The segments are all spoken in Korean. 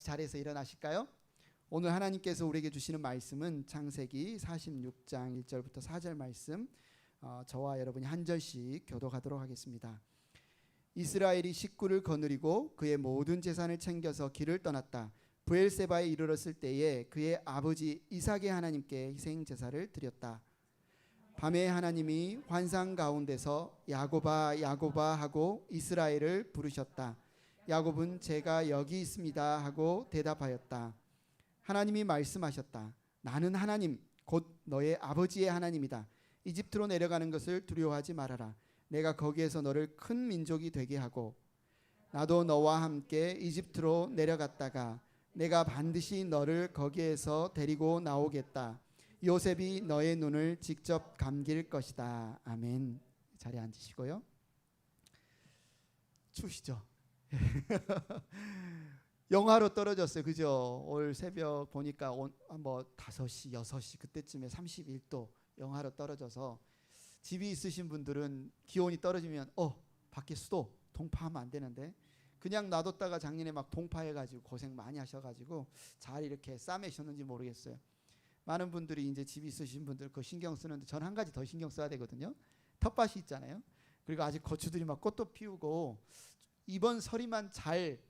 자리에서 일어나실까요? 오늘 하나님께서 우리에게 주시는 말씀은 창세기 46장 1절부터 4절 말씀, 저와 여러분이 한 절씩 교독하도록 하겠습니다. 이스라엘이 식구를 거느리고 그의 모든 재산을 챙겨서 길을 떠났다. 브엘세바에 이르렀을 때에 그의 아버지 이삭의 하나님께 희생 제사를 드렸다. 밤에 하나님이 환상 가운데서 야곱아 야곱아 하고 이스라엘을 부르셨다. 야곱은 제가 여기 있습니다 하고 대답하였다. 하나님이 말씀하셨다. 나는 하나님 곧 너의 아버지의 하나님이다. 이집트로 내려가는 것을 두려워하지 말아라. 내가 거기에서 너를 큰 민족이 되게 하고 나도 너와 함께 이집트로 내려갔다가 내가 반드시 너를 거기에서 데리고 나오겠다. 요셉이 너의 눈을 직접 감길 것이다. 아멘. 자리에 앉으시고요. 추우시죠? 영하로 떨어졌어요. 그죠? 오늘 새벽 보니까 뭐 5시, 6시 그때쯤에 31도 영하로 떨어져서 집이 있으신 분들은 기온이 떨어지면 밖에 수도 동파하면 안 되는데 그냥 놔뒀다가 작년에 막 동파해가지고 고생 많이 하셔가지고 잘 이렇게 싸매셨는지 모르겠어요. 많은 분들이 이제 집이 있으신 분들 그거 신경 쓰는데 전 한 가지 더 신경 써야 되거든요. 텃밭이 있잖아요. 그리고 아직 고추들이 막 꽃도 피우고 이번 설이만 잘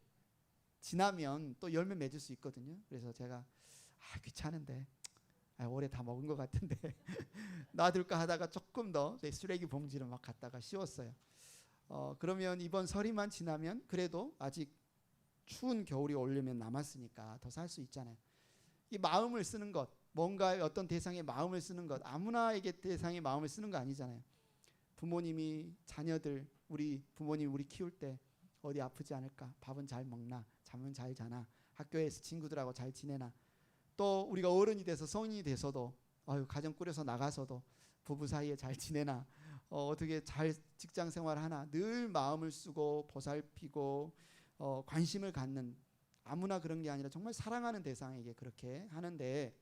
지나면 또 열매 맺을 수 있거든요. 그래서 제가 귀찮은데 올해 다 먹은 것 같은데 놔둘까 하다가 조금 더 쓰레기 봉지를 막 갖다가 씌웠어요. 그러면 이번 설이만 지나면 그래도 아직 추운 겨울이 오려면 남았으니까 더 살 수 있잖아요. 이 마음을 쓰는 것, 뭔가 어떤 대상의 마음을 쓰는 것, 아무나에게 대상의 마음을 쓰는 거 아니잖아요. 부모님이 자녀들, 우리 부모님 우리 키울 때 어디 아프지 않을까? 밥은 잘 먹나? 잠은 잘 자나? 학교에서 친구들하고 잘 지내나? 또 우리가 어른이 돼서 성인이 돼서도 가정 꾸려서 나가서도 부부 사이에 잘 지내나? 어떻게 잘 직장 생활하나? 늘 마음을 쓰고 보살피고 관심을 갖는, 아무나 그런 게 아니라 정말 사랑하는 대상에게 그렇게 하는데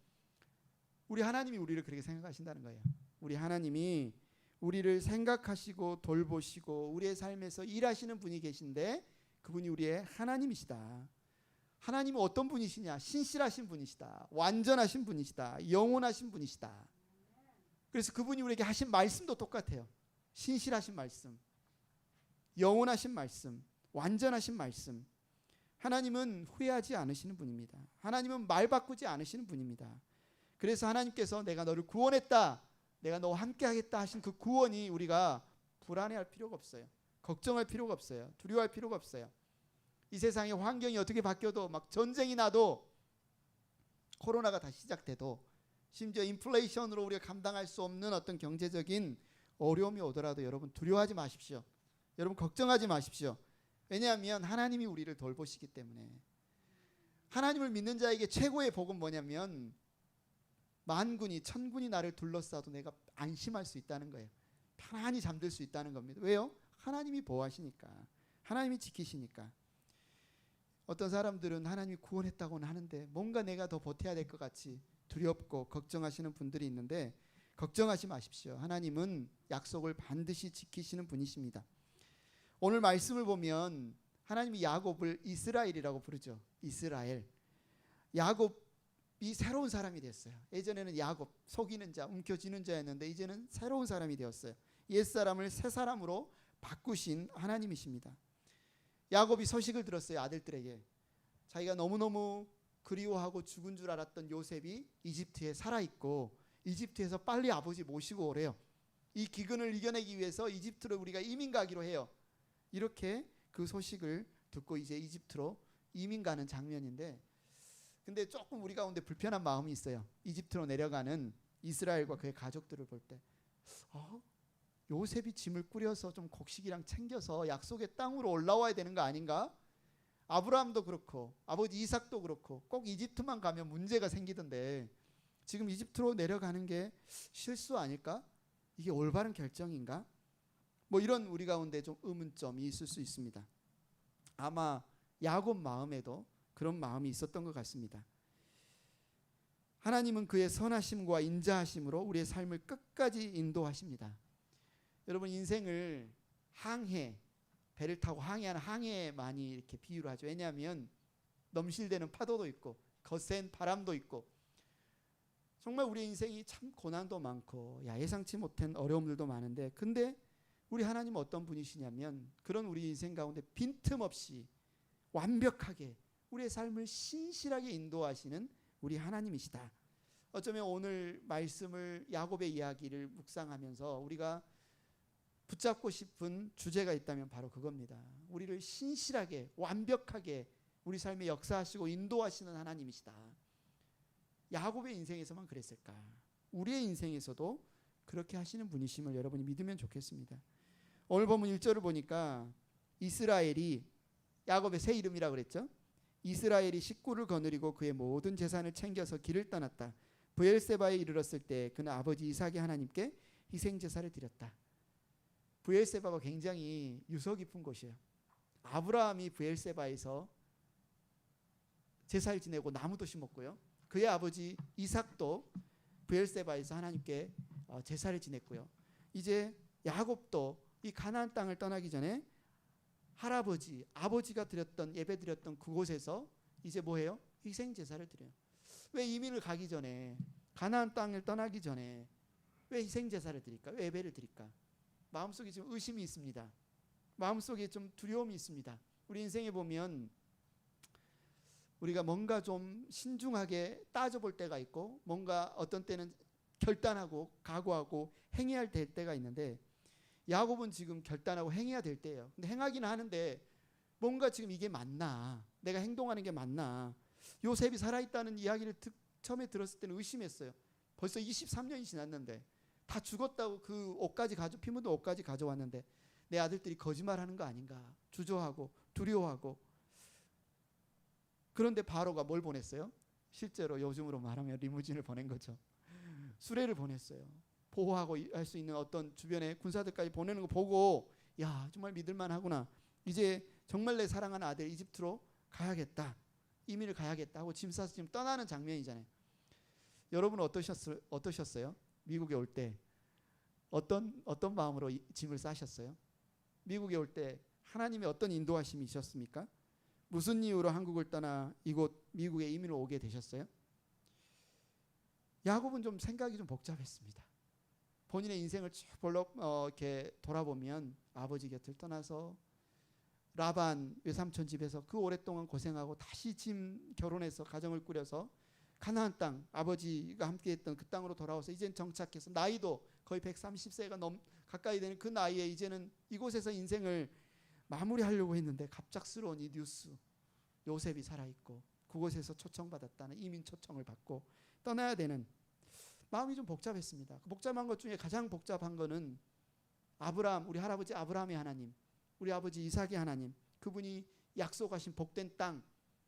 우리 하나님이 우리를 그렇게 생각하신다는 거예요. 우리 하나님이 우리를 생각하시고 돌보시고 우리의 삶에서 일하시는 분이 계신데 그분이 우리의 하나님이시다. 하나님은 어떤 분이시냐? 신실하신 분이시다. 완전하신 분이시다. 영원하신 분이시다. 그래서 그분이 우리에게 하신 말씀도 똑같아요. 신실하신 말씀, 영원하신 말씀, 완전하신 말씀. 하나님은 후회하지 않으시는 분입니다. 하나님은 말 바꾸지 않으시는 분입니다. 그래서 하나님께서 내가 너를 구원했다, 내가 너와 함께 하겠다 하신 그 구원이 우리가 불안해할 필요가 없어요. 걱정할 필요가 없어요. 두려워할 필요가 없어요. 이 세상의 환경이 어떻게 바뀌어도 막 전쟁이 나도 코로나가 다시 시작돼도 심지어 인플레이션으로 우리가 감당할 수 없는 어떤 경제적인 어려움이 오더라도 여러분 두려워하지 마십시오. 여러분 걱정하지 마십시오. 왜냐하면 하나님이 우리를 돌보시기 때문에. 하나님을 믿는 자에게 최고의 복은 뭐냐면 만군이 천군이 나를 둘러싸도 내가 안심할 수 있다는 거예요. 편안히 잠들 수 있다는 겁니다. 왜요? 하나님이 보호하시니까, 하나님이 지키시니까. 어떤 사람들은 하나님이 구원했다고는 하는데 뭔가 내가 더 버텨야 될 것 같이 두렵고 걱정하시는 분들이 있는데 걱정하지 마십시오. 하나님은 약속을 반드시 지키시는 분이십니다. 오늘 말씀을 보면 하나님이 야곱을 이스라엘이라고 부르죠. 이스라엘. 야곱이 새로운 사람이 됐어요. 예전에는 야곱, 속이는 자, 움켜쥐는 자였는데 이제는 새로운 사람이 되었어요. 옛사람을 새 사람으로 바꾸신 하나님이십니다. 야곱이 소식을 들었어요. 아들들에게. 자기가 너무너무 그리워하고 죽은 줄 알았던 요셉이 이집트에 살아있고 이집트에서 빨리 아버지 모시고 오래요. 이 기근을 이겨내기 위해서 이집트로 우리가 이민 가기로 해요. 이렇게 그 소식을 듣고 이제 이집트로 이민 가는 장면인데, 근데 조금 우리 가운데 불편한 마음이 있어요. 이집트로 내려가는 이스라엘과 그의 가족들을 볼 때 요셉이 짐을 꾸려서 좀 곡식이랑 챙겨서 약속의 땅으로 올라와야 되는 거 아닌가? 아브라함도 그렇고 아버지 이삭도 그렇고 꼭 이집트만 가면 문제가 생기던데 지금 이집트로 내려가는 게 실수 아닐까? 이게 올바른 결정인가? 이런 우리 가운데 좀 의문점이 있을 수 있습니다. 아마 야곱 마음에도 그런 마음이 있었던 것 같습니다. 하나님은 그의 선하심과 인자하심으로 우리의 삶을 끝까지 인도하십니다. 여러분 인생을 항해, 배를 타고 항해하는 항해에 많이 이렇게 비유를 하죠. 왜냐하면 넘실대는 파도도 있고 거센 바람도 있고 정말 우리 인생이 참 고난도 많고 예상치 못한 어려움들도 많은데 근데 우리 하나님은 어떤 분이시냐면 그런 우리 인생 가운데 빈틈없이 완벽하게 우리의 삶을 신실하게 인도하시는 우리 하나님이시다. 어쩌면 오늘 말씀을 야곱의 이야기를 묵상하면서 우리가 붙잡고 싶은 주제가 있다면 바로 그겁니다. 우리를 신실하게 완벽하게 우리 삶에 역사하시고 인도하시는 하나님이시다. 야곱의 인생에서만 그랬을까? 우리의 인생에서도 그렇게 하시는 분이심을 여러분이 믿으면 좋겠습니다. 오늘 본문 1절을 보니까 이스라엘이 야곱의 새 이름이라고 그랬죠. 이스라엘이 식구를 거느리고 그의 모든 재산을 챙겨서 길을 떠났다. 브엘세바에 이르렀을 때 그는 아버지 이삭의 하나님께 희생제사를 드렸다. 브엘세바가 굉장히 유서 깊은 곳이에요. 아브라함이 브엘세바에서 제사를 지내고 나무도 심었고요. 그의 아버지 이삭도 브엘세바에서 하나님께 제사를 지냈고요. 이제 야곱도 이 가나안 땅을 떠나기 전에 할아버지, 아버지가 드렸던 예배 드렸던 그곳에서 이제 뭐해요? 희생 제사를 드려요. 왜 이민을 가기 전에 가나안 땅을 떠나기 전에 왜 희생 제사를 드릴까? 왜 예배를 드릴까? 마음속에 좀 의심이 있습니다. 마음속에 좀 두려움이 있습니다. 우리 인생에 보면 우리가 뭔가 좀 신중하게 따져볼 때가 있고 뭔가 어떤 때는 결단하고 각오하고 행해야 될 때가 있는데 야곱은 지금 결단하고 행해야 될 때예요. 근데 행하기는 하는데 뭔가 지금 이게 맞나? 내가 행동하는 게 맞나? 요셉이 살아있다는 이야기를 처음에 들었을 때는 의심했어요. 벌써 23년이 지났는데 다 죽었다고 그 옷까지 피 묻은 옷까지 가져왔는데 내 아들들이 거짓말하는 거 아닌가? 주저하고 두려워하고 그런데 바로가 뭘 보냈어요? 실제로 요즘으로 말하면 리무진을 보낸 거죠. 수레를 보냈어요. 보호하고 할 수 있는 어떤 주변의 군사들까지 보내는 거 보고 야 정말 믿을만 하구나. 이제 정말 내 사랑하는 아들 이집트로 가야겠다. 이민을 가야겠다 하고 짐 싸서 지금 떠나는 장면이잖아요. 여러분은 어떠셨어요? 미국에 올 때 어떤 마음으로 짐을 싸셨어요? 미국에 올 때 하나님의 어떤 인도하심이 있었습니까? 무슨 이유로 한국을 떠나 이곳 미국에 이민을 오게 되셨어요? 야곱은 좀 생각이 좀 복잡했습니다. 본인의 인생을 쭉 이렇게 돌아보면 아버지 곁을 떠나서 라반 외삼촌 집에서 그 오랫동안 고생하고 다시 결혼해서 가정을 꾸려서 가나안 땅 아버지가 함께했던 그 땅으로 돌아와서 이젠 정착해서 나이도 거의 130세가 가까이 되는 그 나이에 이제는 이곳에서 인생을 마무리하려고 했는데 갑작스러운 이 뉴스 요셉이 살아있고 그곳에서 초청받았다는 이민 초청을 받고 떠나야 되는 마음이 좀 복잡했습니다. 그 복잡한 것 중에 가장 복잡한 거는 아브라함 우리 할아버지 아브라함의 하나님 우리 아버지 이삭의 하나님 그분이 약속하신 복된 땅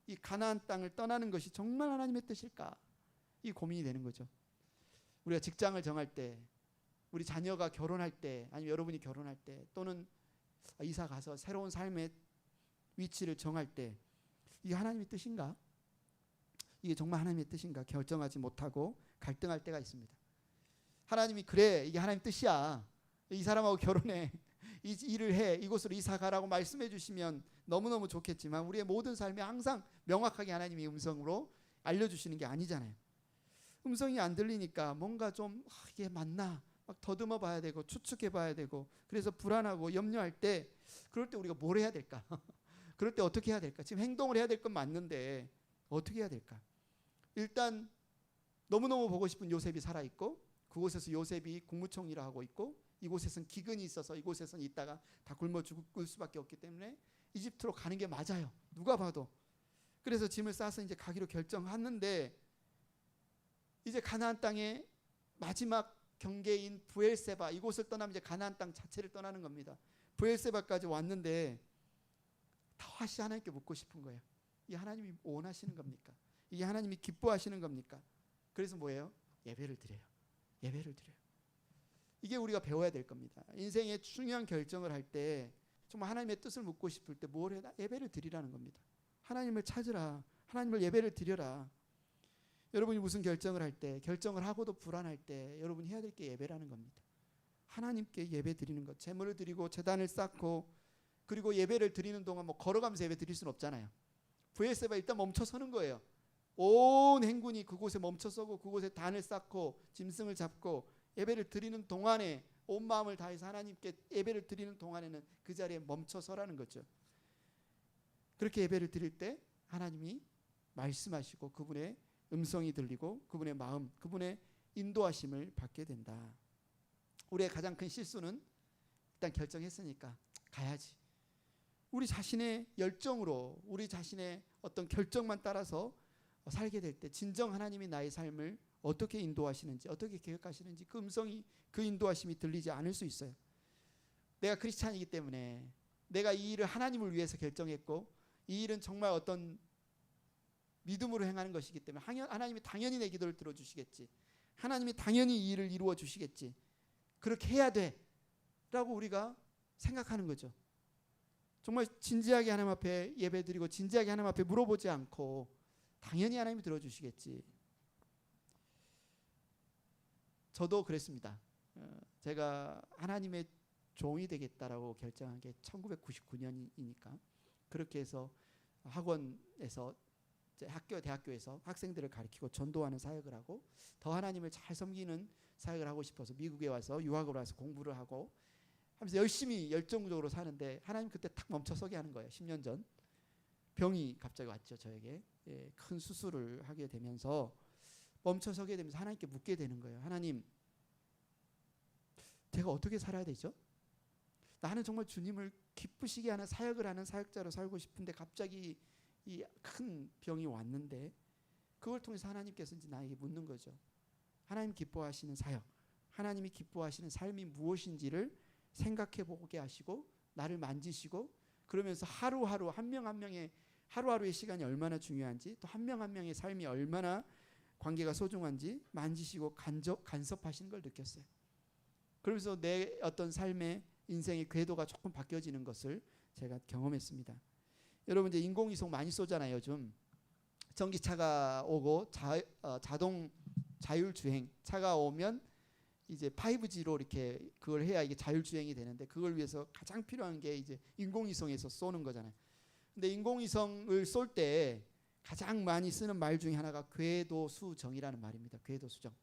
이 가나안 땅을 떠나는 것이 정말 하나님의 뜻일까 이 고민이 되는 거죠. 우리가 직장을 정할 때 우리 자녀가 결혼할 때 아니면 여러분이 결혼할 때 또는 이사 가서 새로운 삶의 위치를 정할 때 이게 하나님의 뜻인가? 이게 정말 하나님의 뜻인가? 결정하지 못하고 갈등할 때가 있습니다. 하나님이 그래 이게 하나님 뜻이야. 이 사람하고 결혼해. 이 일을 해. 이곳으로 이사 가라고 말씀해 주시면 너무너무 좋겠지만 우리의 모든 삶에 항상 명확하게 하나님이 음성으로 알려주시는 게 아니잖아요. 음성이 안 들리니까 뭔가 좀 이게 맞나? 막 더듬어 봐야 되고 추측해 봐야 되고 그래서 불안하고 염려할 때 그럴 때 우리가 뭘 해야 될까? 그럴 때 어떻게 해야 될까? 지금 행동을 해야 될 건 맞는데 어떻게 해야 될까? 일단 너무너무 보고 싶은 요셉이 살아있고 그곳에서 요셉이 국무총리를 하고 있고 이곳에서는 기근이 있어서 이곳에서는 있다가 다 굶어 죽을 수밖에 없기 때문에 이집트로 가는 게 맞아요. 누가 봐도. 그래서 짐을 싸서 이제 가기로 결정했는데 이제 가나안 땅의 마지막 경계인 브엘세바 이곳을 떠나면 이제 가나안 땅 자체를 떠나는 겁니다. 브엘세바까지 왔는데 다시 하나님께 묻고 싶은 거예요. 이 하나님이 원하시는 겁니까? 이게 하나님이 기뻐하시는 겁니까? 그래서 뭐예요? 예배를 드려요. 예배를 드려요. 이게 우리가 배워야 될 겁니다. 인생의 중요한 결정을 할 때 정말 하나님의 뜻을 묻고 싶을 때 뭘 해라? 예배를 드리라는 겁니다. 하나님을 찾으라. 하나님을 예배를 드려라. 여러분이 무슨 결정을 할 때 결정을 하고도 불안할 때 여러분이 해야 될 게 예배라는 겁니다. 하나님께 예배 드리는 것. 제물을 드리고 제단을 쌓고 그리고 예배를 드리는 동안 뭐 걸어가면서 예배 드릴 수는 없잖아요. 브엘세바 일단 멈춰 서는 거예요. 온 행군이 그곳에 멈춰 서고 그곳에 단을 쌓고 짐승을 잡고 예배를 드리는 동안에 온 마음을 다해서 하나님께 예배를 드리는 동안에는 그 자리에 멈춰 서라는 거죠. 그렇게 예배를 드릴 때 하나님이 말씀하시고 그분의 음성이 들리고 그분의 마음, 그분의 인도하심을 받게 된다. 우리의 가장 큰 실수는 일단 결정했으니까 가야지. 우리 자신의 열정으로 우리 자신의 어떤 결정만 따라서 살게 될 때 진정 하나님이 나의 삶을 어떻게 인도하시는지 어떻게 계획하시는지 그 음성이 그 인도하심이 들리지 않을 수 있어요. 내가 크리스찬이기 때문에 내가 이 일을 하나님을 위해서 결정했고 이 일은 정말 어떤 믿음으로 행하는 것이기 때문에 하나님이 당연히 내 기도를 들어주시겠지. 하나님이 당연히 이 일을 이루어 주시겠지. 그렇게 해야 돼 라고 우리가 생각하는 거죠. 정말 진지하게 하나님 앞에 예배드리고 진지하게 하나님 앞에 물어보지 않고 당연히 하나님이 들어주시겠지. 저도 그랬습니다. 제가 하나님의 종이 되겠다라고 결정한 게 1999년이니까 그렇게 해서 학원에서 대학교에서 학생들을 가르치고 전도하는 사역을 하고 더 하나님을 잘 섬기는 사역을 하고 싶어서 미국에 와서 유학을 와서 공부를 하고 하면서 열심히 열정적으로 사는데 하나님 그때 탁 멈춰서게 하는 거예요. 10년 전 병이 갑자기 왔죠. 저에게 큰 수술을 하게 되면서 멈춰서게 되면서 하나님께 묻게 되는 거예요. 하나님, 제가 어떻게 살아야 되죠? 나는 정말 주님을 기쁘시게 하는 사역을 하는 사역자로 살고 싶은데 갑자기 이 큰 병이 왔는데 그걸 통해서 하나님께서 이제 나에게 묻는 거죠. 하나님 기뻐하시는 사역, 하나님이 기뻐하시는 삶이 무엇인지를 생각해 보게 하시고 나를 만지시고 그러면서 하루하루 한 명 한 명의 하루하루의 시간이 얼마나 중요한지 또 한 명 한 명의 삶이 얼마나 관계가 소중한지 만지시고 간섭하시는 걸 느꼈어요. 그러면서 내 어떤 삶의 인생의 궤도가 조금 바뀌어지는 것을 제가 경험했습니다. 여러분 이제 인공위성 많이 쏘잖아요. 요즘 전기차가 오고 자동 자율주행 차가 오면 이제 5G로 이렇게 그걸 해야 이게 자율주행이 되는데 그걸 위해서 가장 필요한 게 이제 인공위성에서 쏘는 거잖아요. 근데 인공위성을 쏠 때 가장 많이 쓰는 말 중에 하나가 궤도수정이라는 말입니다. 궤도수정.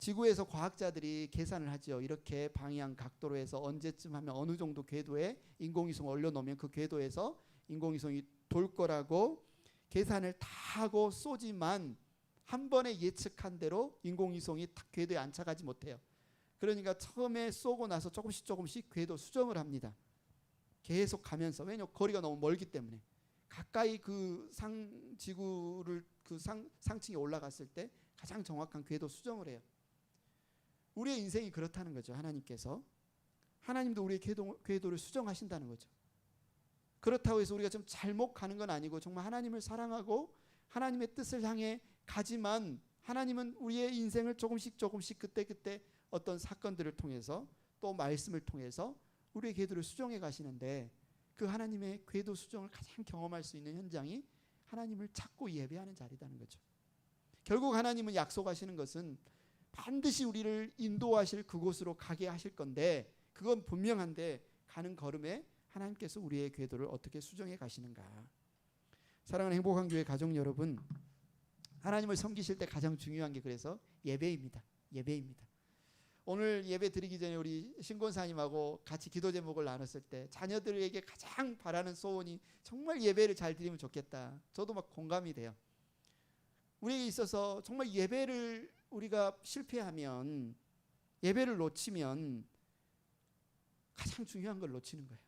지구에서 과학자들이 계산을 하죠. 이렇게 방향 각도로 해서 언제쯤 하면 어느 정도 궤도에 인공위성을 올려놓으면 그 궤도에서 인공위성이 돌 거라고 계산을 다 하고 쏘지만 한 번에 예측한 대로 인공위성이 딱 궤도에 안착하지 못해요. 그러니까 처음에 쏘고 나서 조금씩 궤도 수정을 합니다. 계속 가면서 왜냐하면 거리가 너무 멀기 때문에 가까이 그 지구를 그 상층에 올라갔을 때 가장 정확한 궤도 수정을 해요. 우리의 인생이 그렇다는 거죠. 하나님도 우리의 궤도를 수정하신다는 거죠. 그렇다고 해서 우리가 좀 잘못 가는 건 아니고 정말 하나님을 사랑하고 하나님의 뜻을 향해 가지만 하나님은 우리의 인생을 조금씩 그때 어떤 사건들을 통해서 또 말씀을 통해서 우리의 궤도를 수정해 가시는데 그 하나님의 궤도 수정을 가장 경험할 수 있는 현장이 하나님을 찾고 예배하는 자리라는 거죠. 결국 하나님은 약속하시는 것은 반드시 우리를 인도하실 그곳으로 가게 하실 건데 그건 분명한데 가는 걸음에 하나님께서 우리의 궤도를 어떻게 수정해 가시는가. 사랑하는 행복한 교회 가족 여러분, 하나님을 섬기실 때 가장 중요한 게 그래서 예배입니다. 오늘 예배 드리기 전에 우리 신권사님하고 같이 기도 제목을 나눴을 때 자녀들에게 가장 바라는 소원이 정말 예배를 잘 드리면 좋겠다. 저도 막 공감이 돼요. 우리에게 있어서 정말 예배를 우리가 실패하면 예배를 놓치면 가장 중요한 걸 놓치는 거예요.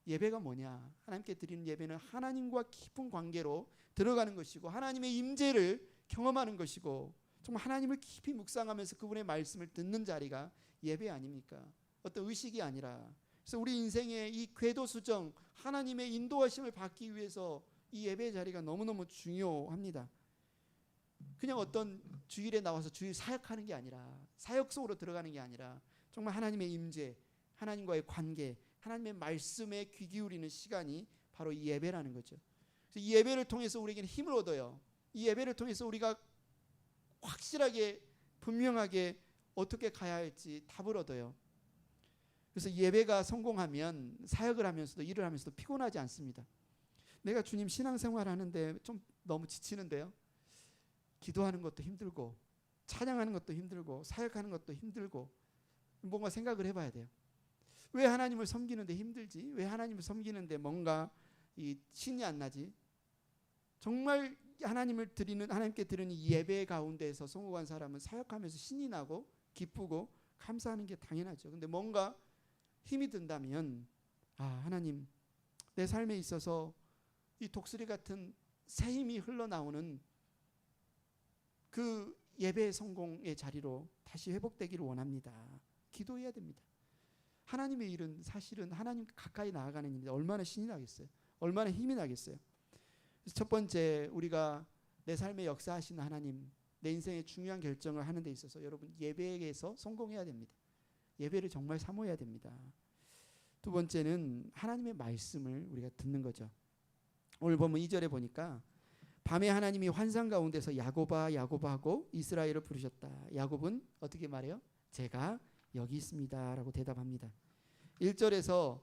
예배가 뭐냐? 하나님께 드리는 예배는 하나님과 깊은 관계로 들어가는 것이고 하나님의 임재를 경험하는 것이고 정말 하나님을 깊이 묵상하면서 그분의 말씀을 듣는 자리가 예배 아닙니까? 어떤 의식이 아니라. 그래서 우리 인생의 이 궤도 수정, 하나님의 인도하심을 받기 위해서 이 예배 자리가 너무너무 중요합니다. 그냥 어떤 주일에 나와서 주일 사역하는 게 아니라 사역 속으로 들어가는 게 아니라 정말 하나님의 임재, 하나님과의 관계, 하나님의 말씀에 귀 기울이는 시간이 바로 이 예배라는 거죠. 그래서 이 예배를 통해서 우리에게는 힘을 얻어요. 이 예배를 통해서 우리가 확실하게 분명하게 어떻게 가야 할지 답을 얻어요. 그래서 예배가 성공하면 사역을 하면서도 일을 하면서도 피곤하지 않습니다. 내가 주님 신앙생활 하는데 좀 너무 지치는데요. 기도하는 것도 힘들고 찬양하는 것도 힘들고 사역하는 것도 힘들고 뭔가 생각을 해봐야 돼요. 왜 하나님을 섬기는데 힘들지? 왜 하나님을 섬기는데 뭔가 이 신이 안 나지? 정말 하나님께 드리는 이 예배 가운데에서 성공한 사람은 사역하면서 신이 나고 기쁘고 감사하는 게 당연하죠. 근데 뭔가 힘이 든다면 하나님, 내 삶에 있어서 이 독수리 같은 새 힘이 흘러나오는 그 예배 성공의 자리로 다시 회복되기를 원합니다. 기도해야 됩니다. 하나님의 일은 사실은 하나님 가까이 나아가는 일인데 얼마나 신이 나겠어요? 얼마나 힘이 나겠어요? 그래서 첫 번째, 우리가 내 삶에 역사하시는 하나님, 내 인생의 중요한 결정을 하는 데 있어서 여러분 예배에서 성공해야 됩니다. 예배를 정말 사모해야 됩니다. 두 번째는 하나님의 말씀을 우리가 듣는 거죠. 오늘 보면 2절에 보니까 밤에 하나님이 환상 가운데서 야곱아 야곱아 하고 이스라엘을 부르셨다. 야곱은 어떻게 말해요? 제가 여기 있습니다 라고 대답합니다. 1절에서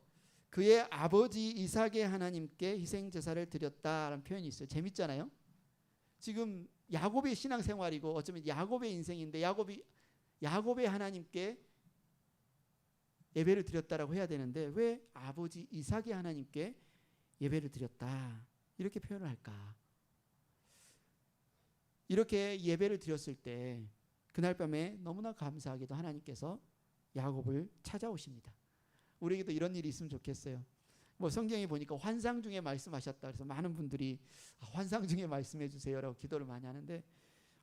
그의 아버지 이삭의 하나님께 희생제사를 드렸다라는 표현이 있어요. 재밌잖아요. 지금 야곱의 신앙생활이고 어쩌면 야곱의 인생인데 야곱의 하나님께 예배를 드렸다라고 해야 되는데 왜 아버지 이삭의 하나님께 예배를 드렸다 이렇게 표현을 할까? 이렇게 예배를 드렸을 때 그날 밤에 너무나 감사하게도 하나님께서 야곱을 찾아오십니다. 우리에게도 이런 일이 있으면 좋겠어요. 뭐 성경에 보니까 환상 중에 말씀하셨다 그래서 많은 분들이 환상 중에 말씀해 주세요라고 기도를 많이 하는데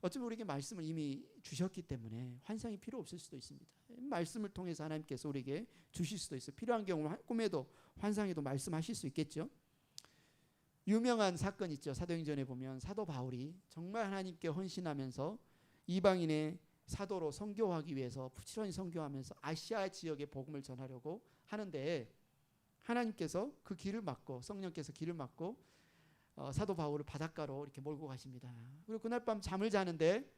어쩌면 우리에게 말씀을 이미 주셨기 때문에 환상이 필요 없을 수도 있습니다. 말씀을 통해서 하나님께서 우리에게 주실 수도 있어요. 필요한 경우 꿈에도 환상에도 말씀하실 수 있겠죠. 유명한 사건 있죠. 사도행전에 보면 사도 바울이 정말 하나님께 헌신하면서 이방인의 사도로 선교하기 위해서 부지런히 선교하면서 아시아 지역에 복음을 전하려고 하는데 하나님께서 그 길을 막고 성령께서 길을 막고 사도 바울을 바닷가로 이렇게 몰고 가십니다. 그리고 그날 밤 잠을 자는데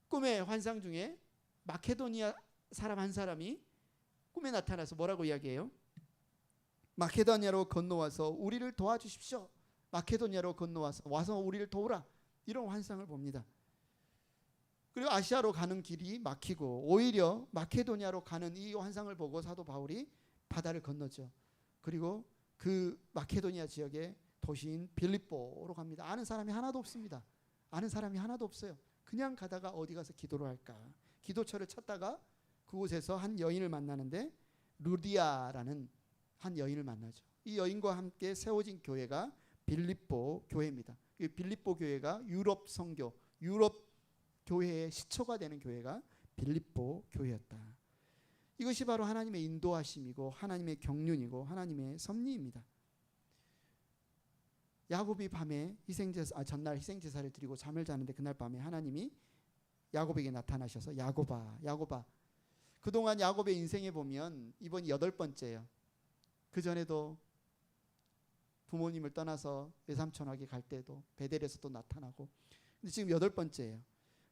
꿈의 환상 중에 마케도니아 사람 한 사람이 꿈에 나타나서 뭐라고 이야기해요? 마케도니아로 건너와서 우리를 도와주십시오. 마케도니아로 와서 우리를 도우라. 이런 환상을 봅니다. 그리고 아시아로 가는 길이 막히고 오히려 마케도니아로 가는 이 환상을 보고 사도 바울이 바다를 건너죠. 그리고 그 마케도니아 지역의 도시인 빌립보로 갑니다. 아는 사람이 하나도 없습니다. 아는 사람이 하나도 없어요. 그냥 가다가 어디 가서 기도를 할까? 기도처를 찾다가 그곳에서 한 여인을 만나는데 루디아라는 한 여인을 만나죠. 이 여인과 함께 세워진 교회가 빌립보 교회입니다. 이 빌립보 교회가 유럽 선교, 유럽 교회의 시초가 되는 교회가 빌립보 교회였다. 이것이 바로 하나님의 인도하심이고 하나님의 경륜이고 하나님의 섭리입니다. 야곱이 밤에 전날 희생제사를 드리고 잠을 자는데 그날 밤에 하나님이 야곱에게 나타나셔서 야곱아 야곱아. 그동안 야곱의 인생에 보면 이번이 8번째예요. 그전에도 부모님을 떠나서 외삼촌에게 갈 때도 베델에서 또 나타나고 근데 지금 8번째예요.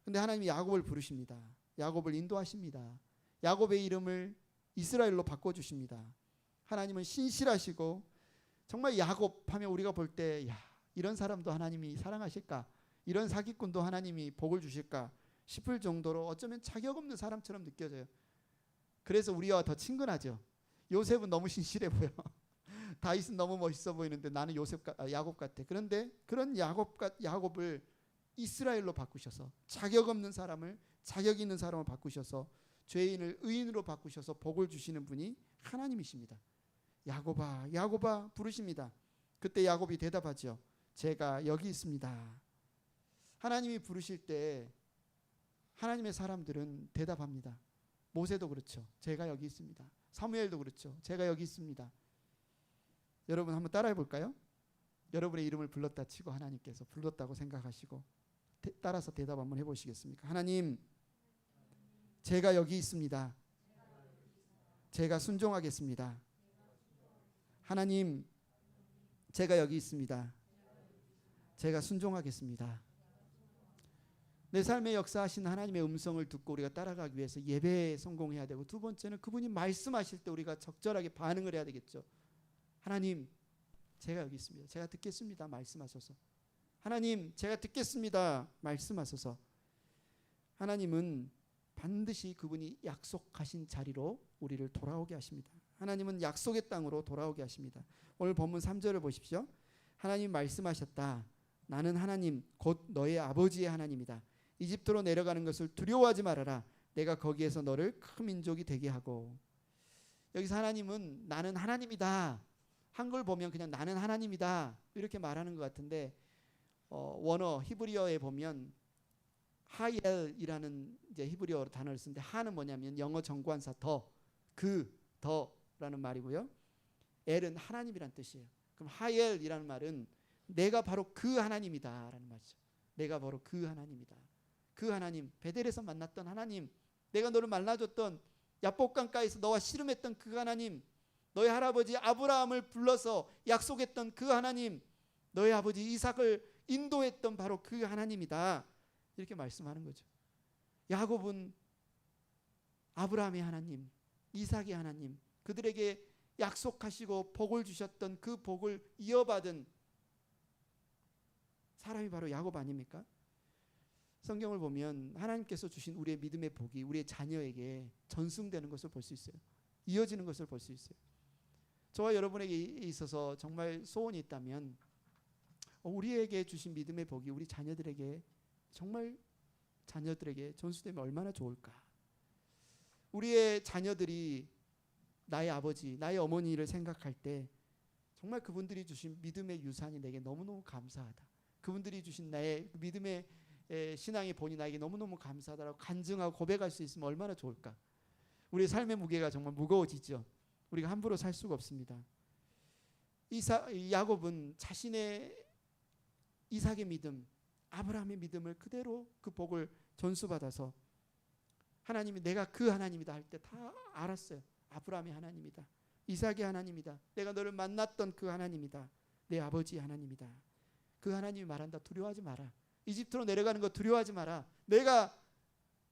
근데 하나님이 야곱을 부르십니다. 야곱을 인도하십니다. 야곱의 이름을 이스라엘로 바꿔주십니다. 하나님은 신실하시고 정말 야곱 하면 우리가 볼 때 이런 사람도 하나님이 사랑하실까? 이런 사기꾼도 하나님이 복을 주실까? 싶을 정도로 어쩌면 자격 없는 사람처럼 느껴져요. 그래서 우리와 더 친근하죠. 요셉은 너무 신실해 보여. 다윗은 너무 멋있어 보이는데 나는 야곱 같아. 그런데 그런 야곱을 이스라엘로 바꾸셔서 자격 없는 사람을 자격 있는 사람을 바꾸셔서 죄인을 의인으로 바꾸셔서 복을 주시는 분이 하나님이십니다. 야곱아 야곱아 부르십니다. 그때 야곱이 대답하죠. 제가 여기 있습니다. 하나님이 부르실 때 하나님의 사람들은 대답합니다. 모세도 그렇죠. 제가 여기 있습니다. 사무엘도 그렇죠. 제가 여기 있습니다. 여러분 한번 따라해 볼까요? 여러분의 이름을 불렀다 치고 하나님께서 불렀다고 생각하시고 따라서 대답 한번 해보시겠습니까? 하나님, 제가 여기 있습니다. 제가 순종하겠습니다. 하나님, 제가 여기 있습니다. 제가 순종하겠습니다. 내 삶의 역사하신 하나님의 음성을 듣고 우리가 따라가기 위해서 예배에 성공해야 되고 두 번째는 그분이 말씀하실 때 우리가 적절하게 반응을 해야 되겠죠. 하나님, 제가 여기 있습니다. 제가 듣겠습니다. 말씀하소서. 하나님, 제가 듣겠습니다. 말씀하소서. 하나님은 반드시 그분이 약속하신 자리로 우리를 돌아오게 하십니다. 하나님은 약속의 땅으로 돌아오게 하십니다. 오늘 본문 3절을 보십시오. 하나님 말씀하셨다. 나는 하나님 곧 너의 아버지의 하나님이다. 이집트로 내려가는 것을 두려워하지 말아라. 내가 거기에서 너를 큰 민족이 되게 하고. 여기서 하나님은 나는 하나님이다. 한글 보면 그냥 나는 하나님이다 이렇게 말하는 것 같은데 원어 히브리어에 보면 하엘이라는 이제 히브리어 단어를 쓰는데 하는 뭐냐면 영어 정관사 더라는 말이고요. 엘은 하나님이란 뜻이에요. 그럼 하엘이라는 말은 내가 바로 그 하나님이다라는 말이죠. 내가 바로 그 하나님이다. 그 하나님, 베델에서 만났던 하나님, 내가 너를 만나줬던 야복강가에서 너와 씨름했던 그 하나님, 너의 할아버지 아브라함을 불러서 약속했던 그 하나님, 너의 아버지 이삭을 인도했던 바로 그 하나님이다. 이렇게 말씀하는 거죠. 야곱은 아브라함의 하나님, 이삭의 하나님, 그들에게 약속하시고 복을 주셨던 그 복을 이어받은 사람이 바로 야곱 아닙니까? 성경을 보면 하나님께서 주신 우리의 믿음의 복이 우리의 자녀에게 전승되는 것을 볼 수 있어요. 이어지는 것을 볼 수 있어요. 저와 여러분에게 있어서 정말 소원이 있다면 우리에게 주신 믿음의 복이 우리 자녀들에게 정말 자녀들에게 전수되면 얼마나 좋을까. 우리의 자녀들이 나의 아버지, 나의 어머니를 생각할 때 정말 그분들이 주신 믿음의 유산이 내게 너무너무 감사하다. 그분들이 주신 나의 믿음의 신앙의 본이 나에게 너무너무 감사하다라고 간증하고 고백할 수 있으면 얼마나 좋을까. 우리의 삶의 무게가 정말 무거워지죠. 우리가 함부로 살 수가 없습니다. 야곱은 자신의 이삭의 믿음, 아브라함의 믿음을 그대로 그 복을 전수받아서 하나님이 내가 그 하나님이다 할 때 다 알았어요. 아브라함의 하나님이다. 이삭의 하나님이다. 내가 너를 만났던 그 하나님이다. 내 아버지의 하나님이다. 그 하나님이 말한다. 두려워하지 마라. 이집트로 내려가는 거 두려워하지 마라. 내가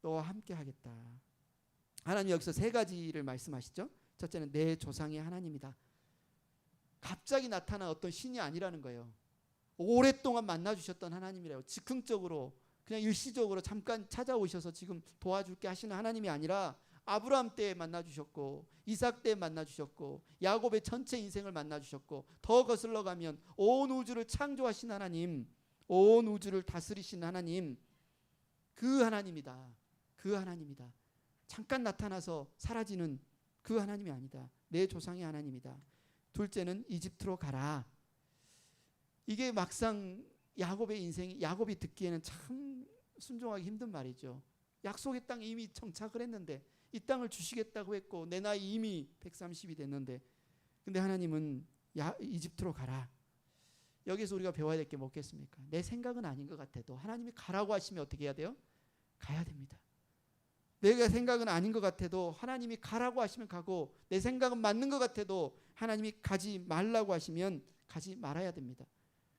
너와 함께 하겠다. 하나님 여기서 세 가지를 말씀하시죠. 첫째는 내 조상의 하나님이다. 갑자기 나타난 어떤 신이 아니라는 거예요. 오랫동안 만나주셨던 하나님이래요. 즉흥적으로 그냥 일시적으로 잠깐 찾아오셔서 지금 도와줄게 하시는 하나님이 아니라 아브라함 때 만나주셨고 이삭 때 만나주셨고 야곱의 전체 인생을 만나주셨고 더 거슬러 가면 온 우주를 창조하신 하나님, 온 우주를 다스리신 하나님, 그 하나님이다. 그 하나님이다. 잠깐 나타나서 사라지는 그 하나님이 아니다. 내 조상의 하나님이다. 둘째는 이집트로 가라. 이게 막상 야곱의 인생이 야곱이 듣기에는 참 순종하기 힘든 말이죠. 약속의 땅에 이미 정착을 했는데 이 땅을 주시겠다고 했고 내 나이 이미 130이 됐는데 근데 하나님은 이집트로 가라. 여기서 우리가 배워야 될 게 뭐겠습니까? 내 생각은 아닌 것 같아도 하나님이 가라고 하시면 어떻게 해야 돼요? 가야 됩니다. 내가 생각은 아닌 것 같아도 하나님이 가라고 하시면 가고 내 생각은 맞는 것 같아도 하나님이 가지 말라고 하시면 가지 말아야 됩니다.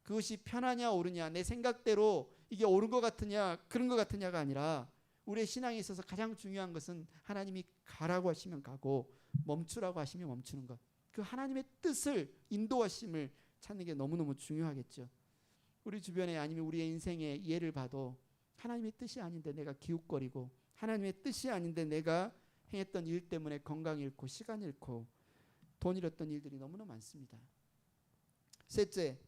그것이 편하냐 옳으냐 내 생각대로 이게 옳은 것 같으냐 그런 것 같으냐가 아니라 우리의 신앙에 있어서 가장 중요한 것은 하나님이 가라고 하시면 가고 멈추라고 하시면 멈추는 것. 그 하나님의 뜻을 인도하심을 찾는 게 너무너무 중요하겠죠. 우리 주변에 아니면 우리의 인생의 예를 봐도 하나님의 뜻이 아닌데 내가 기웃거리고 하나님의 뜻이 아닌데 내가 행했던 일 때문에 건강 잃고 시간 잃고 돈 잃었던 일들이 너무나 많습니다. 셋째,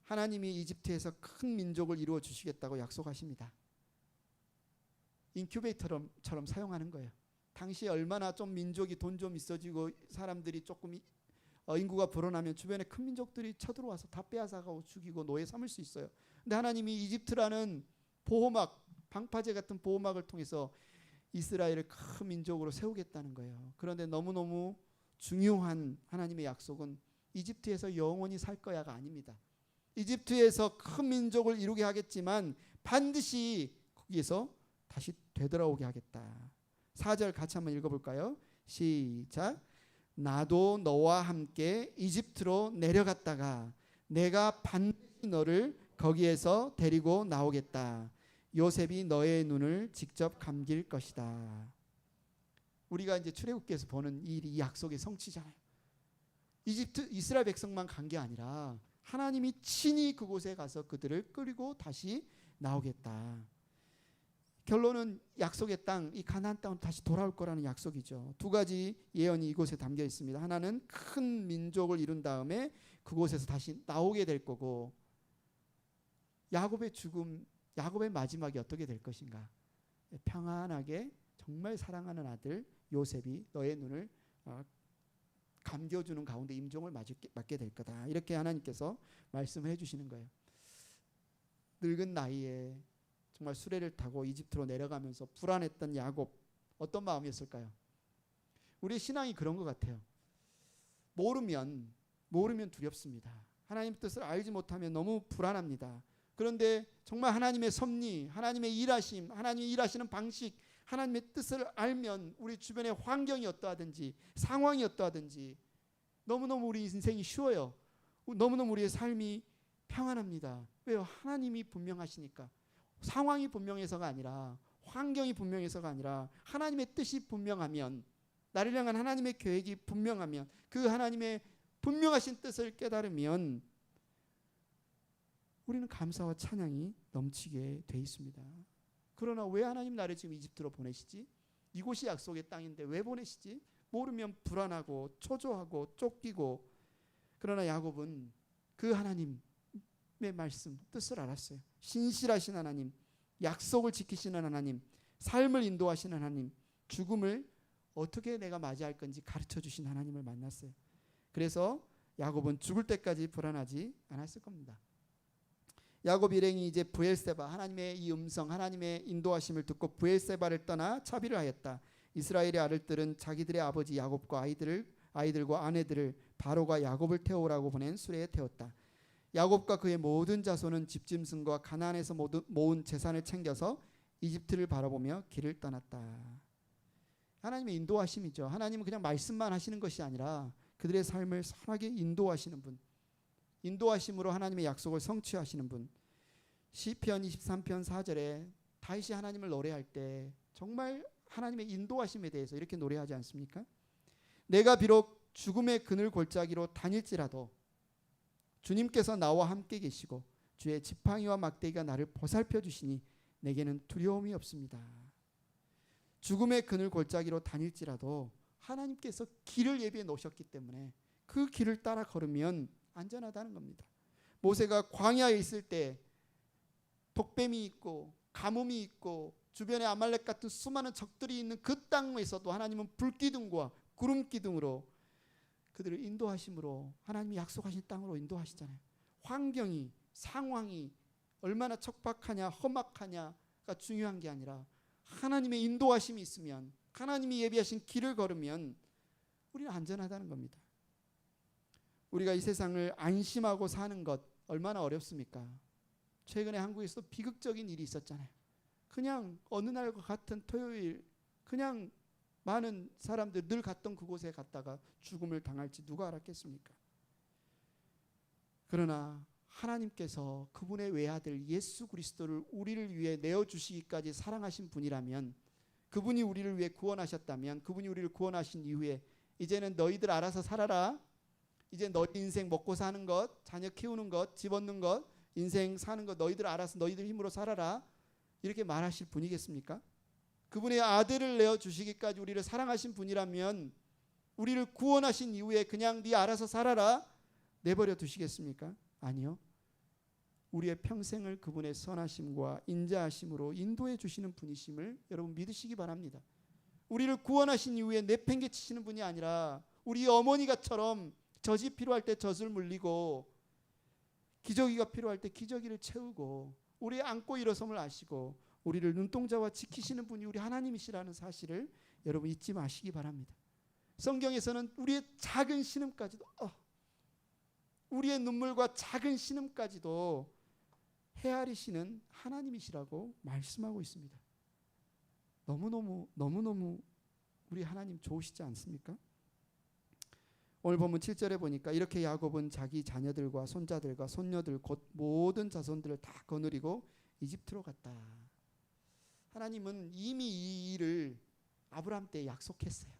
하나님이 이집트에서 큰 민족을 이루어 주시겠다고 약속하십니다. 인큐베이터처럼 사용하는 거예요. 당시에 얼마나 좀 민족이 돈 좀 있어지고 사람들이 조금 인구가 불어나면 주변에 큰 민족들이 쳐들어와서 다 빼앗아가고 죽이고 노예 삼을 수 있어요. 근데 하나님이 이집트라는 보호막, 방파제 같은 보호막을 통해서 이스라엘을 큰 민족으로 세우겠다는 거예요. 그런데 너무너무 중요한 하나님의 약속은 이집트에서 영원히 살 거야가 아닙니다. 이집트에서 큰 민족을 이루게 하겠지만 반드시 거기에서 다시 되돌아오게 하겠다. 4절 같이 한번 읽어볼까요? 시작. 나도 너와 함께 이집트로 내려갔다가 내가 반드시 너를 거기에서 데리고 나오겠다. 요셉이 너의 눈을 직접 감길 것이다. 우리가 이제 출애굽기에서 보는 이 약속의 성취잖아요. 이스라엘 백성만 간 게 아니라 하나님이 친히 그곳에 가서 그들을 끌고 다시 나오겠다. 결론은 약속의 땅, 이 가나안 땅으로 다시 돌아올 거라는 약속이죠. 두 가지 예언이 이곳에 담겨 있습니다. 하나는 큰 민족을 이룬 다음에 그곳에서 다시 나오게 될 거고, 야곱의 죽음, 야곱의 마지막이 어떻게 될 것인가. 평안하게 정말 사랑하는 아들 요셉이 너의 눈을 감겨주는 가운데 임종을 맞게 될 거다. 이렇게 하나님께서 말씀을 해주시는 거예요. 늙은 나이에 정말 수레를 타고 이집트로 내려가면서 불안했던 야곱, 어떤 마음이었을까요? 우리의 신앙이 그런 것 같아요. 모르면 두렵습니다. 하나님 뜻을 알지 못하면 너무 불안합니다. 그런데 정말 하나님의 섭리, 하나님의 일하심, 하나님이 일하시는 방식, 하나님의 뜻을 알면 우리 주변의 환경이 어떠하든지 상황이 어떠하든지 너무너무 우리 인생이 쉬워요. 너무너무 우리의 삶이 평안합니다. 왜요? 하나님이 분명하시니까. 상황이 분명해서가 아니라, 환경이 분명해서가 아니라 하나님의 뜻이 분명하면, 나를 향한 하나님의 계획이 분명하면, 그 하나님의 분명하신 뜻을 깨달으면 우리는 감사와 찬양이 넘치게 돼 있습니다. 그러나 왜 하나님 나를 지금 이집트로 보내시지? 이곳이 약속의 땅인데 왜 보내시지? 모르면 불안하고 초조하고 쫓기고. 그러나 야곱은 그 하나님의 말씀, 뜻을 알았어요. 신실하신 하나님, 약속을 지키시는 하나님, 삶을 인도하시는 하나님, 죽음을 어떻게 내가 맞이할 건지 가르쳐 주신 하나님을 만났어요. 그래서 야곱은 죽을 때까지 불안하지 않았을 겁니다. 야곱 일행이 이제 브엘세바, 하나님의 이 음성, 하나님의 인도하심을 듣고 브엘세바를 떠나 차비를 하였다. 이스라엘의 아들들은 자기들의 아버지 야곱과 아이들과 아내들을 바로가 야곱을 태우라고 보낸 수레에 태웠다. 야곱과 그의 모든 자손은 집짐승과 가나안에서 모은 재산을 챙겨서 이집트를 바라보며 길을 떠났다. 하나님의 인도하심이죠. 하나님은 그냥 말씀만 하시는 것이 아니라 그들의 삶을 선하게 인도하시는 분, 인도하심으로 하나님의 약속을 성취하시는 분. 시편 23편 4절에 다윗이 하나님을 노래할 때 정말 하나님의 인도하심에 대해서 이렇게 노래하지 않습니까? 내가 비록 죽음의 그늘 골짜기로 다닐지라도 주님께서 나와 함께 계시고 주의 지팡이와 막대기가 나를 보살펴 주시니 내게는 두려움이 없습니다. 죽음의 그늘 골짜기로 다닐지라도 하나님께서 길을 예비해 놓으셨기 때문에 그 길을 따라 걸으면 안전하다는 겁니다. 모세가 광야에 있을 때 독뱀이 있고 가뭄이 있고 주변에 아말렉 같은 수많은 적들이 있는 그 땅에서도 하나님은 불기둥과 구름기둥으로 그들을 인도하심으로 하나님이 약속하신 땅으로 인도하시잖아요. 환경이, 상황이 얼마나 척박하냐 험악하냐가 중요한 게 아니라 하나님의 인도하심이 있으면, 하나님이 예비하신 길을 걸으면 우리는 안전하다는 겁니다. 우리가 이 세상을 안심하고 사는 것 얼마나 어렵습니까? 최근에 한국에서 비극적인 일이 있었잖아요. 그냥 어느 날과 같은 토요일 그냥 많은 사람들 늘 갔던 그곳에 갔다가 죽음을 당할지 누가 알았겠습니까? 그러나 하나님께서 그분의 외아들 예수 그리스도를 우리를 위해 내어주시기까지 사랑하신 분이라면, 그분이 우리를 위해 구원하셨다면, 그분이 우리를 구원하신 이후에 이제는 너희들 알아서 살아라, 이제 너희 인생 먹고 사는 것, 자녀 키우는 것, 집 얻는 것, 인생 사는 것 너희들 알아서 너희들 힘으로 살아라, 이렇게 말하실 분이겠습니까? 그분의 아들을 내어주시기까지 우리를 사랑하신 분이라면 우리를 구원하신 이후에 그냥 네 알아서 살아라 내버려 두시겠습니까? 아니요. 우리의 평생을 그분의 선하심과 인자하심으로 인도해 주시는 분이심을 여러분 믿으시기 바랍니다. 우리를 구원하신 이후에 내팽개치시는 분이 아니라 우리 어머니가처럼 젖이 필요할 때 젖을 물리고 기저귀가 필요할 때 기저귀를 채우고 우리의 안고 일어섬을 아시고 우리를 눈동자와 지키시는 분이 우리 하나님이시라는 사실을 여러분 잊지 마시기 바랍니다. 성경에서는 우리의 작은 신음까지도 우리의 눈물과 작은 신음까지도 헤아리시는 하나님이시라고 말씀하고 있습니다. 너무너무 우리 하나님 좋으시지 않습니까? 오늘 본문 7절에 보니까 이렇게 야곱은 자기 자녀들과 손자들과 손녀들 곧 모든 자손들을 다 거느리고 이집트로 갔다. 하나님은 이미 이 일을 아브라함 때 약속했어요.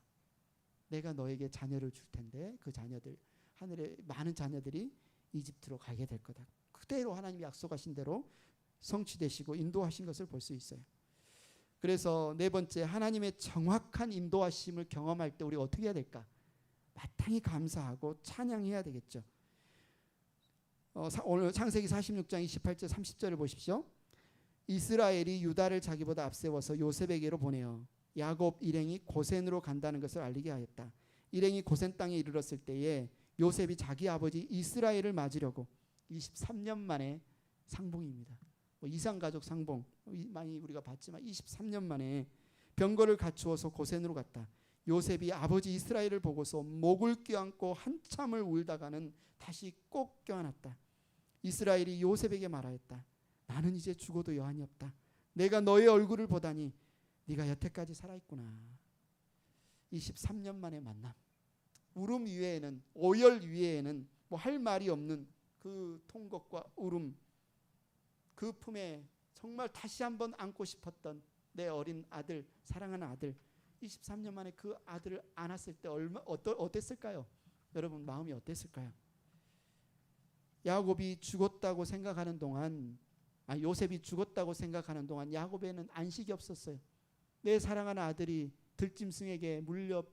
내가 너에게 자녀를 줄 텐데 그 자녀들, 하늘의 많은 자녀들이 이집트로 가게 될 거다. 그대로 하나님이 약속하신 대로 성취되시고 인도하신 것을 볼 수 있어요. 그래서 네 번째, 하나님의 정확한 인도하심을 경험할 때 우리가 어떻게 해야 될까? 마땅히 감사하고 찬양해야 되겠죠. 오늘 창세기 46장 28절 30절을 보십시오. 이스라엘이 유다를 자기보다 앞세워서 요셉에게로 보내어 야곱 일행이 고센으로 간다는 것을 알리게 하였다. 일행이 고센 땅에 이르렀을 때에 요셉이 자기 아버지 이스라엘을 맞으려고 23년 만에 상봉입니다. 이상가족 상봉 많이 우리가 봤지만 23년 만에 병거를 갖추어서 고센으로 갔다. 요셉이 아버지 이스라엘을 보고서 목을 껴안고 한참을 울다가는 다시 꼭 껴안았다. 이스라엘이 요셉에게 말하였다. 나는 이제 죽어도 여한이 없다. 내가 너의 얼굴을 보다니 네가 여태까지 살아있구나. 23년 만에 만남. 울음 위에는, 오열 위에는 뭐 할 말이 없는 그 통곡과 울음, 그 품에 정말 다시 한번 안고 싶었던 내 어린 아들, 사랑하는 아들, 23년 만에 그 아들을 안았을 때 어땠을까요? 여러분 마음이 어땠을까요? 야곱이 죽었다고 생각하는 동안, 요셉이 죽었다고 생각하는 동안 야곱에는 안식이 없었어요. 내 사랑하는 아들이 들짐승에게 물려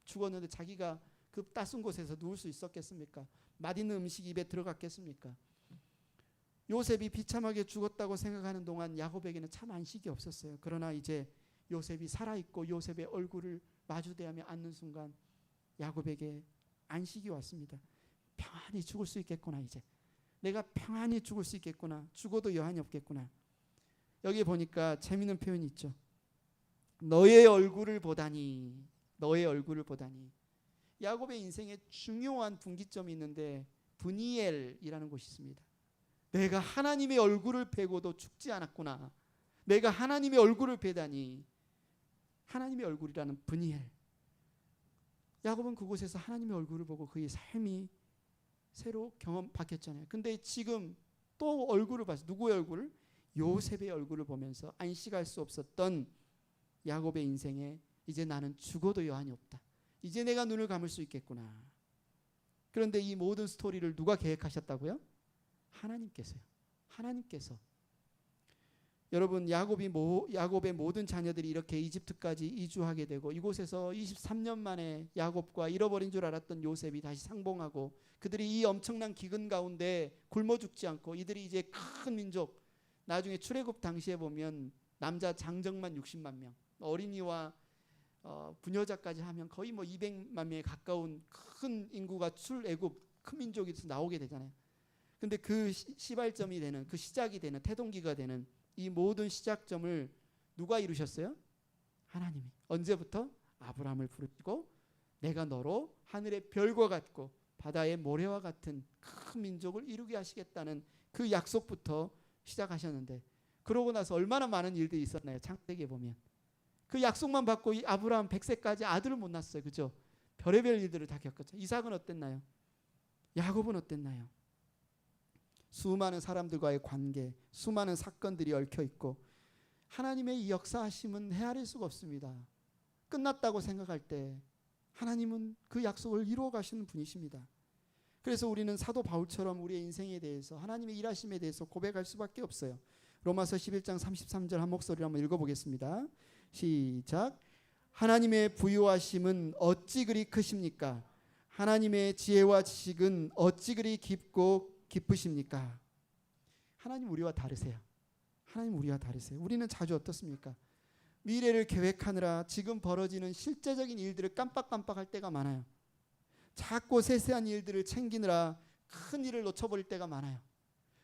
죽었는데 자기가 그 따순 곳에서 누울 수 있었겠습니까? 맛있는 음식이 입에 들어갔겠습니까? 요셉이 비참하게 죽었다고 생각하는 동안 야곱에게는 참 안식이 없었어요. 그러나 이제 요셉이 살아있고 요셉의 얼굴을 마주대하며 앉는 순간 야곱에게 안식이 왔습니다. 평안히 죽을 수 있겠구나. 이제 내가 평안히 죽을 수 있겠구나. 죽어도 여한이 없겠구나. 여기 보니까 재미있는 표현이 있죠. 너의 얼굴을 보다니, 너의 얼굴을 보다니. 야곱의 인생에 중요한 분기점이 있는데 브니엘이라는 곳이 있습니다. 내가 하나님의 얼굴을 뵈고도 죽지 않았구나. 내가 하나님의 얼굴을 뵈다니. 하나님의 얼굴이라는 브니엘. 야곱은 그곳에서 하나님의 얼굴을 보고 그의 삶이 새로 경험 바뀌었잖아요. 근데 지금 또 얼굴을 봐서 누구의 얼굴을? 요셉의 얼굴을 보면서 안식할 수 없었던 야곱의 인생에 이제 나는 죽어도 여한이 없다. 이제 내가 눈을 감을 수 있겠구나. 그런데 이 모든 스토리를 누가 계획하셨다고요? 하나님께서요. 하나님께서. 여러분 야곱의 모든 자녀들이 이렇게 이집트까지 이주하게 되고 이곳에서 23년 만에 야곱과 잃어버린 줄 알았던 요셉이 다시 상봉하고 그들이 이 엄청난 기근 가운데 굶어 죽지 않고 이들이 이제 큰 민족, 나중에 출애굽 당시에 보면 남자 장정만 60만 명, 어린이와 부녀자까지 하면 거의 뭐 200만 명에 가까운 큰 인구가 출애굽 큰 민족이 나오게 되잖아요. 근데 그 시발점이 되는, 그 시작이 되는, 태동기가 되는 이 모든 시작점을 누가 이루셨어요? 하나님이. 언제부터? 아브라함을 부르시고 내가 너로 하늘의 별과 같고 바다의 모래와 같은 큰 민족을 이루게 하시겠다는 그 약속부터 시작하셨는데, 그러고 나서 얼마나 많은 일들이 있었나요? 창세기에 보면 그 약속만 받고 이 아브라함 100세까지 아들을 못 낳았어요. 그죠? 별의별 일들을 다 겪었죠. 이삭은 어땠나요? 야곱은 어땠나요? 수많은 사람들과의 관계, 수많은 사건들이 얽혀 있고 하나님의 이 역사하심은 헤아릴 수가 없습니다. 끝났다고 생각할 때 하나님은 그 약속을 이루어 가시는 분이십니다. 그래서 우리는 사도 바울처럼 우리의 인생에 대해서 하나님의 일하심에 대해서 고백할 수밖에 없어요. 로마서 11장 33절 한 목소리로 한번 읽어보겠습니다. 시작. 하나님의 부유하심은 어찌 그리 크십니까? 하나님의 지혜와 지식은 어찌 그리 깊고 기쁘십니까? 하나님 우리와 다르세요. 하나님 우리와 다르세요. 우리는 자주 어떻습니까? 미래를 계획하느라 지금 벌어지는 실제적인 일들을 깜빡깜빡할 때가 많아요. 작고 세세한 일들을 챙기느라 큰 일을 놓쳐버릴 때가 많아요.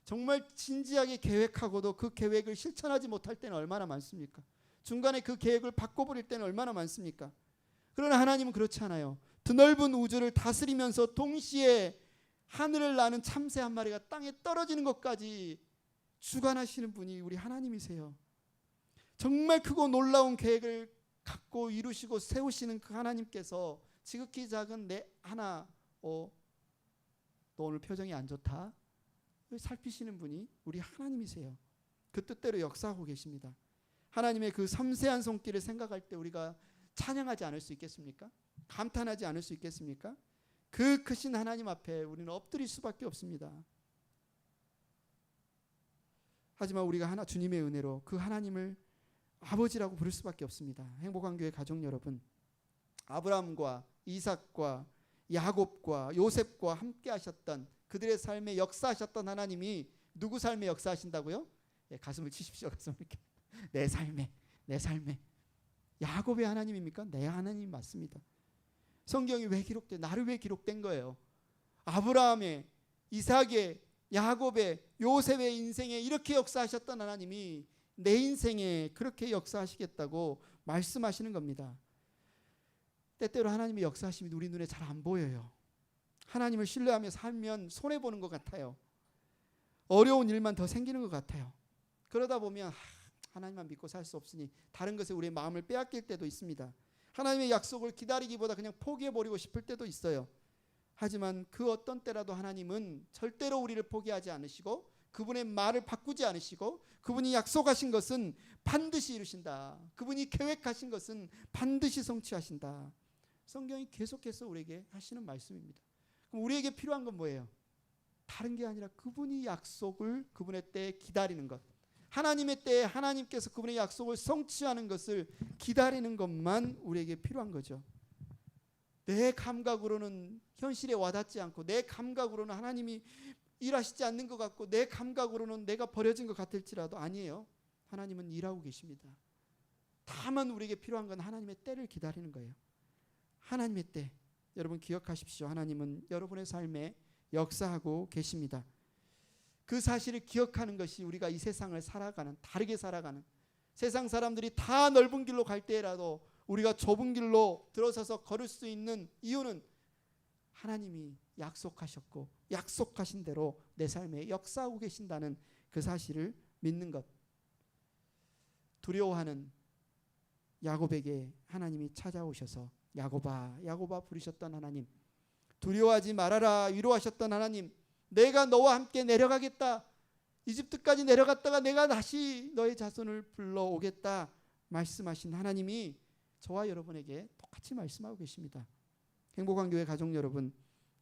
정말 진지하게 계획하고도 그 계획을 실천하지 못할 때는 얼마나 많습니까? 중간에 그 계획을 바꿔버릴 때는 얼마나 많습니까? 그러나 하나님은 그렇지 않아요. 드넓은 우주를 다스리면서 동시에 하늘을 나는 참새 한 마리가 땅에 떨어지는 것까지 주관하시는 분이 우리 하나님이세요. 정말 크고 놀라운 계획을 갖고 이루시고 세우시는 그 하나님께서 지극히 작은 내 하나, 너 오늘 표정이 안 좋다, 살피시는 분이 우리 하나님이세요. 그 뜻대로 역사하고 계십니다. 하나님의 그 섬세한 손길을 생각할 때 우리가 찬양하지 않을 수 있겠습니까? 감탄하지 않을 수 있겠습니까? 그 크신 하나님 앞에 우리는 엎드릴 수밖에 없습니다. 하지만 우리가 주님의 은혜로 그 하나님을 아버지라고 부를 수밖에 없습니다. 행복한 교회 가족 여러분, 아브라함과 이삭과 야곱과 요셉과 함께 하셨던 그들의 삶에 역사하셨던 하나님이 누구 삶에 역사하신다고요? 네, 가슴을 치십시오. 가슴을 이렇게. 내 삶에 야곱의 하나님입니까? 내 하나님 맞습니다. 성경이 왜 기록돼? 나를 왜 기록된 거예요? 아브라함의, 이삭의, 야곱의, 요셉의 인생에 이렇게 역사하셨던 하나님이 내 인생에 그렇게 역사하시겠다고 말씀하시는 겁니다. 때때로 하나님의 역사하심이 우리 눈에 잘 안 보여요. 하나님을 신뢰하며 살면 손해보는 것 같아요. 어려운 일만 더 생기는 것 같아요. 그러다 보면 하나님만 믿고 살 수 없으니 다른 것에 우리의 마음을 빼앗길 때도 있습니다. 하나님의 약속을 기다리기보다 그냥 포기해버리고 싶을 때도 있어요. 하지만 그 어떤 때라도 하나님은 절대로 우리를 포기하지 않으시고 그분의 말을 바꾸지 않으시고 그분이 약속하신 것은 반드시 이루신다. 그분이 계획하신 것은 반드시 성취하신다. 성경이 계속해서 우리에게 하시는 말씀입니다. 그럼 우리에게 필요한 건 뭐예요? 다른 게 아니라 그분이 약속을 그분의 때에 기다리는 것. 하나님의 때에 하나님께서 그분의 약속을 성취하는 것을 기다리는 것만 우리에게 필요한 거죠. 내 감각으로는 현실에 와닿지 않고 내 감각으로는 하나님이 일하시지 않는 것 같고 내 감각으로는 내가 버려진 것 같을지라도 아니에요. 하나님은 일하고 계십니다. 다만 우리에게 필요한 건 하나님의 때를 기다리는 거예요. 하나님의 때. 여러분 기억하십시오. 하나님은 여러분의 삶에 역사하고 계십니다. 그 사실을 기억하는 것이 우리가 이 세상을 살아가는, 다르게 살아가는, 세상 사람들이 다 넓은 길로 갈 때라도 우리가 좁은 길로 들어서서 걸을 수 있는 이유는 하나님이 약속하셨고 약속하신 대로 내 삶에 역사하고 계신다는 그 사실을 믿는 것. 두려워하는 야곱에게 하나님이 찾아오셔서 야곱아 야곱아 부르셨던 하나님, 두려워하지 말아라 위로하셨던 하나님, 내가 너와 함께 내려가겠다, 이집트까지 내려갔다가 내가 다시 너의 자손을 불러오겠다 말씀하신 하나님이 저와 여러분에게 똑같이 말씀하고 계십니다. 행복한 교회 가족 여러분,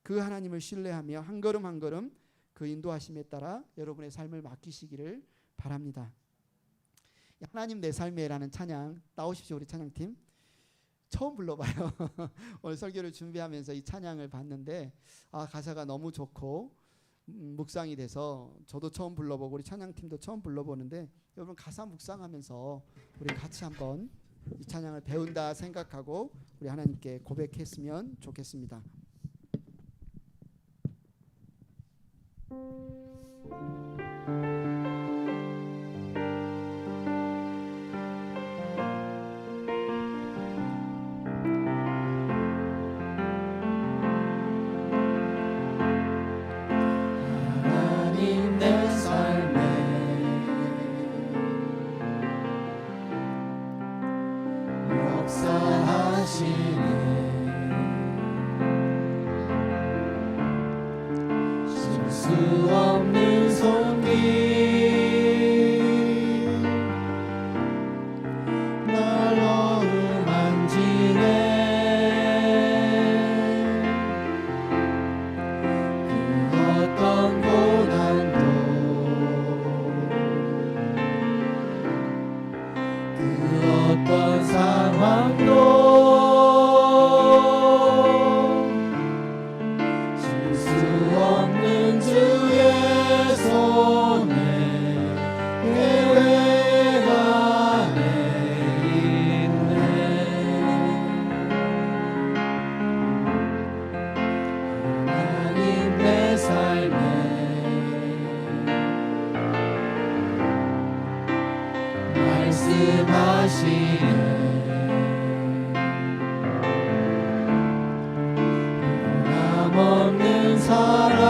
그 하나님을 신뢰하며 한 걸음 한 걸음 그 인도하심에 따라 여러분의 삶을 맡기시기를 바랍니다. 하나님 내 삶에라는 찬양 나오십시오. 우리 찬양팀 처음 불러봐요. 오늘 설교를 준비하면서 이 찬양을 봤는데 가사가 너무 좋고 묵상이 돼서 저도 처음 불러보고 우리 찬양팀도 처음 불러보는데 여러분 가사 묵상하면서 우리 같이 한번 이 찬양을 배운다 생각하고 우리 하나님께 고백했으면 좋겠습니다. 하나님 내 삶에 역사하시네. 수 없는 손길 날 어루만지네. 그 어떤 고난도 그 어떤 상황도 주의 손에 계획 안에 있네. 하나님 내 삶에 말씀하시네. 변함없는 사랑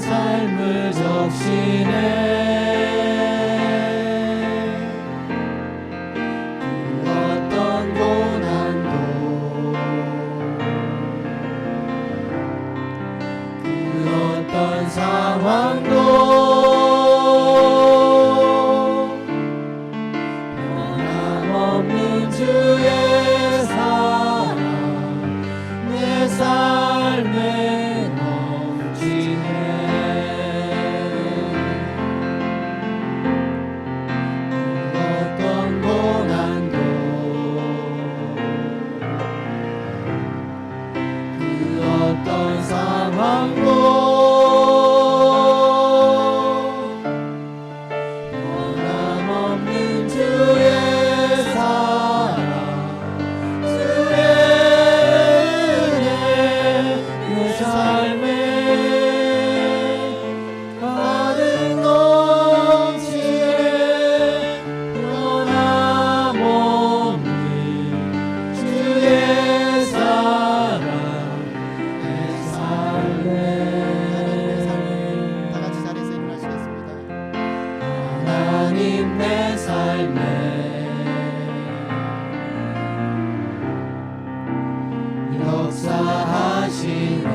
삶을 적시네. 그 어떤 고난도 그 어떤 상황도 하나님 내 삶에 역사하시네.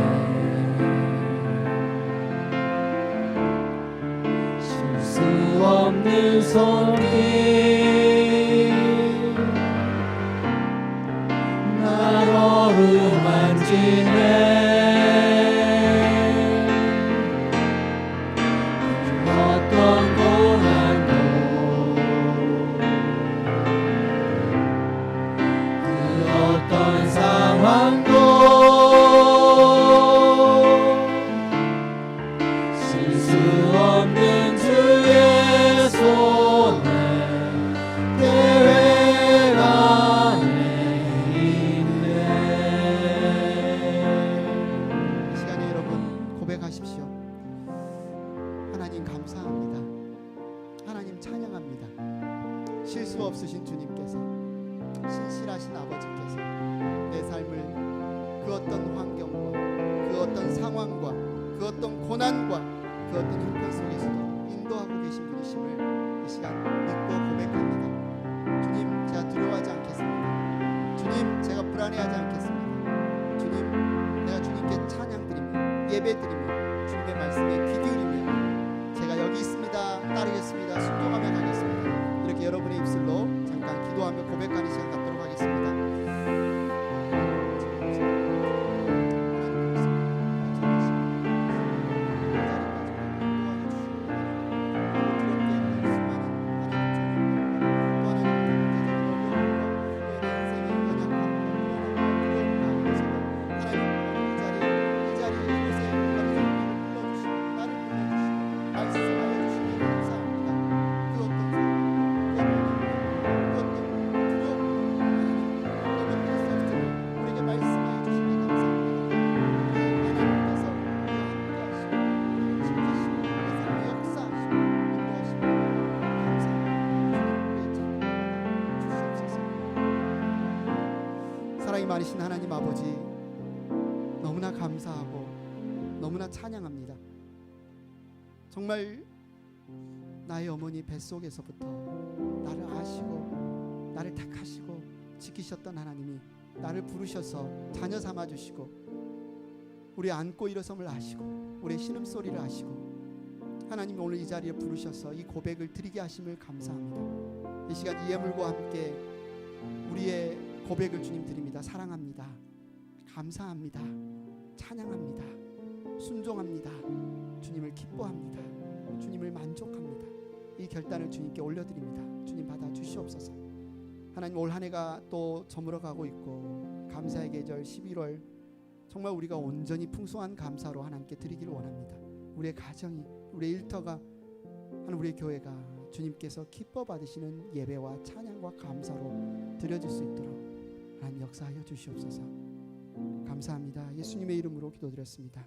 실수 없는 손길 날 어루만지네. 어떤 고난도 그 어떤 상황도 실수 없는 주의 손에 계획 안에 있네. 이 시간에 여러분 고백하십시오. 하나님 감사합니다. 하나님 찬양합니다. 실수 없으신 주님께서, 신실하신 아버지께서 내 삶을 그 어떤 환경과 그 어떤 상황과 그 어떤 고난과 그 어떤 형편 속에서도 인도하고 계신 분이심을 이 시간 믿고 고백합니다. 주님, 제가 두려워하지 않겠습니다. 주님, 제가 불안해하지 않겠습니다. 주님, 내가 주님께 찬양드리며 예배드리며 주님의 말씀에 귀 기울이며 제가 여기 있습니다, 따르겠습니다, 순종하며 가겠습니다. 이렇게 여러분의 입술로 잠깐 기도하며 고백하는 시간 갖도록 하겠습니다. 사랑이 많으신 하나님 아버지, 너무나 감사하고 너무나 찬양합니다. 정말 나의 어머니 뱃속에서부터 나를 아시고 나를 택하시고 지키셨던 하나님이 나를 부르셔서 자녀 삼아주시고 우리 안고 일어섬을 아시고 우리의 신음소리를 아시고 하나님이 오늘 이 자리에 부르셔서 이 고백을 드리게 하심을 감사합니다. 이 시간 이 예물과 함께 우리의 고백을 주님 드립니다. 사랑합니다. 감사합니다. 찬양합니다. 순종합니다. 주님을 기뻐합니다. 주님을 만족합니다. 이 결단을 주님께 올려드립니다. 주님 받아 주시옵소서. 하나님, 올 한 해가 또 저물어가고 있고 감사의 계절 11월 정말 우리가 온전히 풍성한 감사로 하나님께 드리기를 원합니다. 우리의 가정이, 우리의 일터가, 하나님 우리의 교회가 주님께서 기뻐 받으시는 예배와 찬양과 감사로 드려질 수 있도록 하나님 역사하여 주시옵소서. 감사합니다. 예수님의 이름으로 기도드렸습니다.